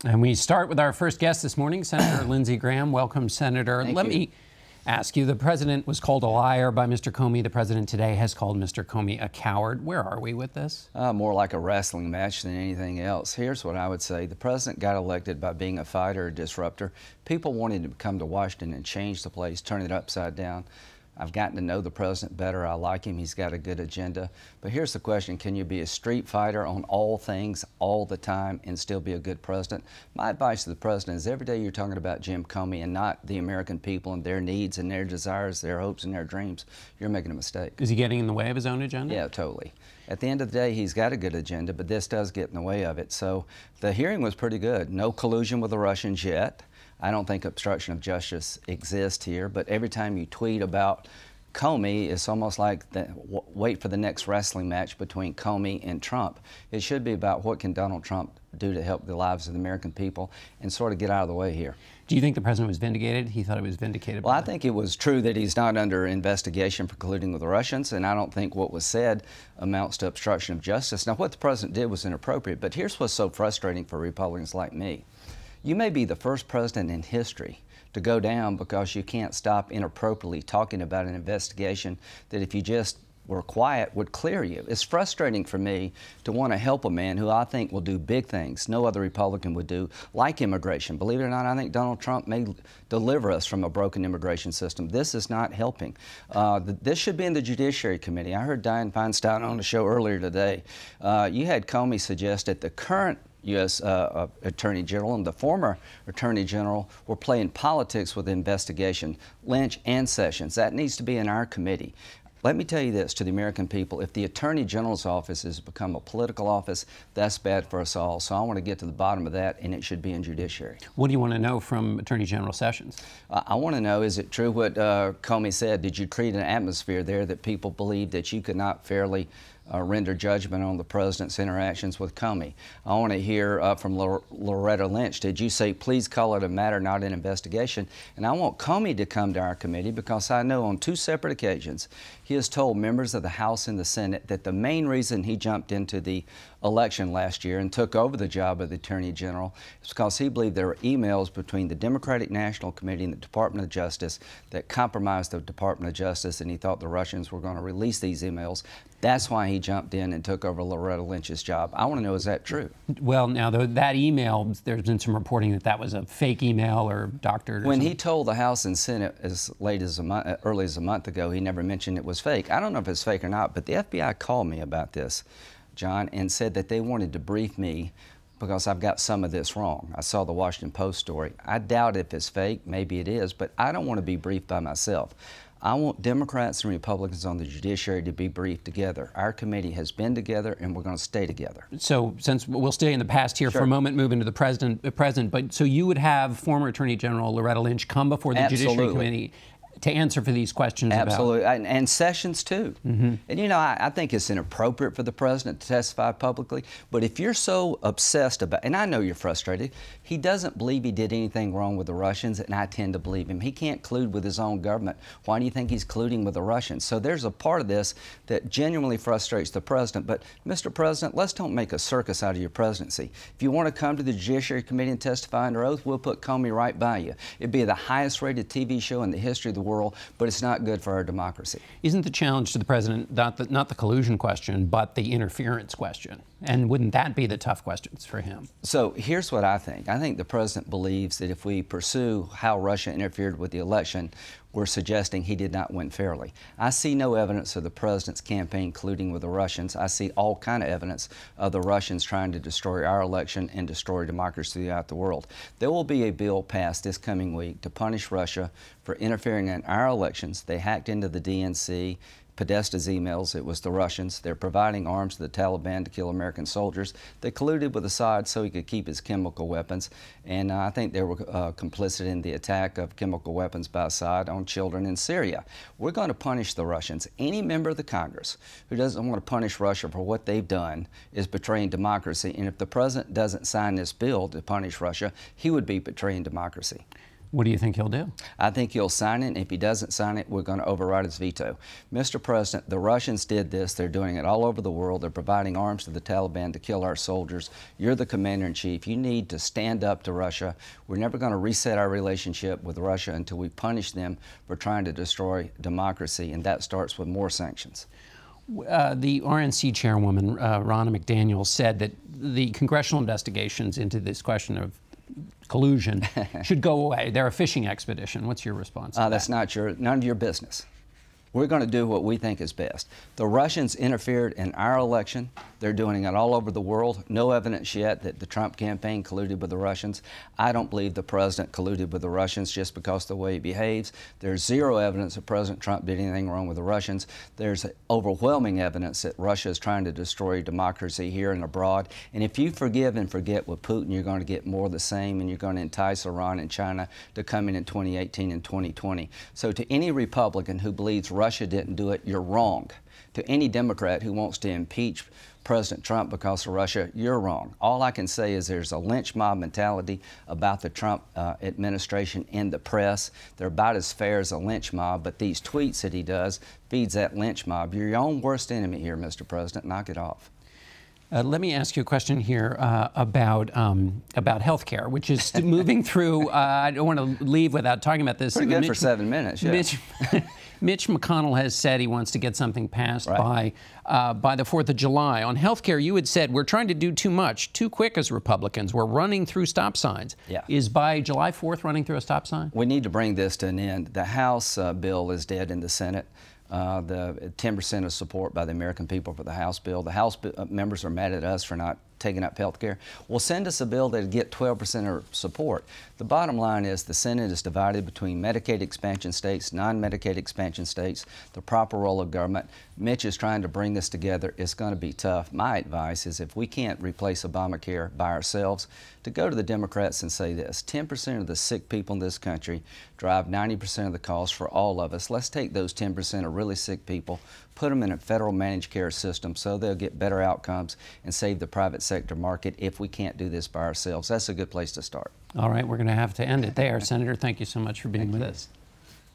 And we start with our first guest this morning, Senator Lindsey Graham. Welcome, Senator. Thank Let you. me ask you, the president was called a liar by Mr. Comey. The president today has called Mr. Comey a coward. Where are we with this? More like a wrestling match than anything else. Here's what I would say. The president got elected by being a fighter, a disruptor. People wanted to come to Washington and change the place, turn it upside down. I've gotten to know the president better. I like him. He's got a good agenda. But here's the question. Can you be a street fighter on all things all the time and still be a good president? My advice to the president is every day you're talking about Jim Comey and not the American people and their needs and their desires, their hopes and their dreams, you're making a mistake. Is he getting in the way of his own agenda? Yeah, totally. At the end of the day, he's got a good agenda, but this does get in the way of it. So the hearing was pretty good. No collusion with the Russians yet. I don't think obstruction of justice exists here, but every time you tweet about Comey, it's almost like wait for the next wrestling match between Comey and Trump. It should be about what can Donald Trump do to help the lives of the American people and sort of get out of the way here. Do you think the president was vindicated? He thought he was vindicated? Well, I think it was true that he's not under investigation for colluding with the Russians, and I don't think what was said amounts to obstruction of justice. Now, what the president did was inappropriate, but here's what's so frustrating for Republicans like me. You may be the first president in history to go down because you can't stop inappropriately talking about an investigation that if you just were quiet would clear you. It's frustrating for me to want to help a man who I think will do big things no other Republican would do, like immigration. Believe it or not, I think Donald Trump may deliver us from a broken immigration system. This is not helping. This should be in the Judiciary Committee. I heard Dianne Feinstein on the show earlier today. You had Comey suggest that the current U.S. Attorney General and the former Attorney General were playing politics with the investigation, Lynch and Sessions. That needs to be in our committee. Let me tell you this to the American people. If the Attorney General's office has become a political office, that's bad for us all. So I want to get to the bottom of that, and it should be in Judiciary. What do you want to know from Attorney General Sessions? I want to know, is it true what Comey said? Did you create an atmosphere there that people believed that you could not fairly render judgment on the president's interactions with Comey? I want to hear from Loretta Lynch. Did you say, please call it a matter, not an investigation? And I want Comey to come to our committee because I know on 2 separate occasions he has told members of the House and the Senate that the main reason he jumped into the election last year and took over the job of the Attorney General is because he believed there were emails between the Democratic National Committee and the Department of Justice that compromised the Department of Justice, and he thought the Russians were going to release these emails. That's why he jumped in and took over Loretta Lynch's job. I want to know, is that true? Well, now, that email, there's been some reporting that that was a fake email or doctored or When something. he told the House and Senate as late as early as a month ago, he never mentioned it was fake. I don't know if it's fake or not, but the FBI called me about this, John, and said that they wanted to brief me because I've got some of this wrong. I saw the Washington Post story. I doubt if it's fake. Maybe it is, but I don't want to be briefed by myself. I want Democrats and Republicans on the Judiciary to be briefed together. Our committee has been together, and we're going to stay together. So, since we'll stay in the past here for a moment, move into the present. But so you would have former Attorney General Loretta Lynch come before the Judiciary Committee to answer for these questions Absolutely. about... And Sessions, too. And, you know, I think it's inappropriate for the president to testify publicly, but if you're so obsessed about, and I know you're frustrated, he doesn't believe he did anything wrong with the Russians, and I tend to believe him. He can't collude with his own government. Why do you think he's colluding with the Russians? So there's a part of this that genuinely frustrates the president. But, Mr. President, let's don't make a circus out of your presidency. If you want to come to the Judiciary Committee and testify under oath, we'll put Comey right by you. It'd be the highest-rated TV show in the history of the world, but it's not good for our democracy. Isn't the challenge to the president not the collusion question, but the interference question? And wouldn't that be the tough questions for him? So here's what I think. I think the president believes that if we pursue how Russia interfered with the election, we're suggesting he did not win fairly. I see no evidence of the president's campaign colluding with the Russians. I see all kind of evidence of the Russians trying to destroy our election and destroy democracy throughout the world. There will be a bill passed this coming week to punish Russia for interfering in our elections. They hacked into the DNC, Podesta's emails. It was the Russians. They're providing arms to the Taliban to kill American soldiers. They colluded with Assad so he could keep his chemical weapons. And I think they were complicit in the attack of chemical weapons by Assad on children in Syria. We're going to punish the Russians. Any member of the Congress who doesn't want to punish Russia for what they've done is betraying democracy. And if the president doesn't sign this bill to punish Russia, he would be betraying democracy. What do you think he'll do? I think he'll sign it, and if he doesn't sign it, we're going to override his veto. Mr. President, the Russians did this. They're doing it all over the world. They're providing arms to the Taliban to kill our soldiers. You're the commander-in-chief. You need to stand up to Russia. We're never going to reset our relationship with Russia until we punish them for trying to destroy democracy, and that starts with more sanctions. The RNC chairwoman, Ronna McDaniel, said that the congressional investigations into this question of collusion should go away. They're a fishing expedition. What's your response to that? That's none of your business. We're going to do what we think is best. The Russians interfered in our election. They're doing it all over the world. No evidence yet that the Trump campaign colluded with the Russians. I don't believe the president colluded with the Russians just because of the way he behaves. There's zero evidence that President Trump did anything wrong with the Russians. There's overwhelming evidence that Russia is trying to destroy democracy here and abroad. And if you forgive and forget with Putin, you're going to get more of the same, and you're going to entice Iran and China to come in 2018 and 2020. So to any Republican who believes Russia didn't do it, you're wrong. To any Democrat who wants to impeach President Trump because of Russia, you're wrong. All I can say is there's a lynch mob mentality about the Trump administration in the press. They're about as fair as a lynch mob, but these tweets that he does feeds that lynch mob. You're your own worst enemy here, Mr. President. Knock it off. Let me ask you a question here about health care, which is moving through. I don't want to leave without talking about this. Pretty good for 7 minutes, yeah. Mitch McConnell has said he wants to get something passed by the 4th of July. On health care, you had said we're trying to do too much, too quick as Republicans. We're running through stop signs. Yeah. Is by July 4th running through a stop sign? We need to bring this to an end. The House bill is dead in the Senate. The 10% of support by the American people for the House bill. The House members are mad at us for not taking up health care. Well, send us a bill that'll get 12% of support. The bottom line is the Senate is divided between Medicaid expansion states, non-Medicaid expansion states, the proper role of government. Mitch is trying to bring this together. It's going to be tough. My advice is if we can't replace Obamacare by ourselves, to go to the Democrats and say this: 10% of the sick people in this country drive 90% of the cost for all of us. Let's take those 10% of really sick people, put them in a federal managed care system so they'll get better outcomes and save the private sector market if we can't do this by ourselves. That's a good place to start. All right, we're going to have to end it there. Senator, thank you so much for being with us.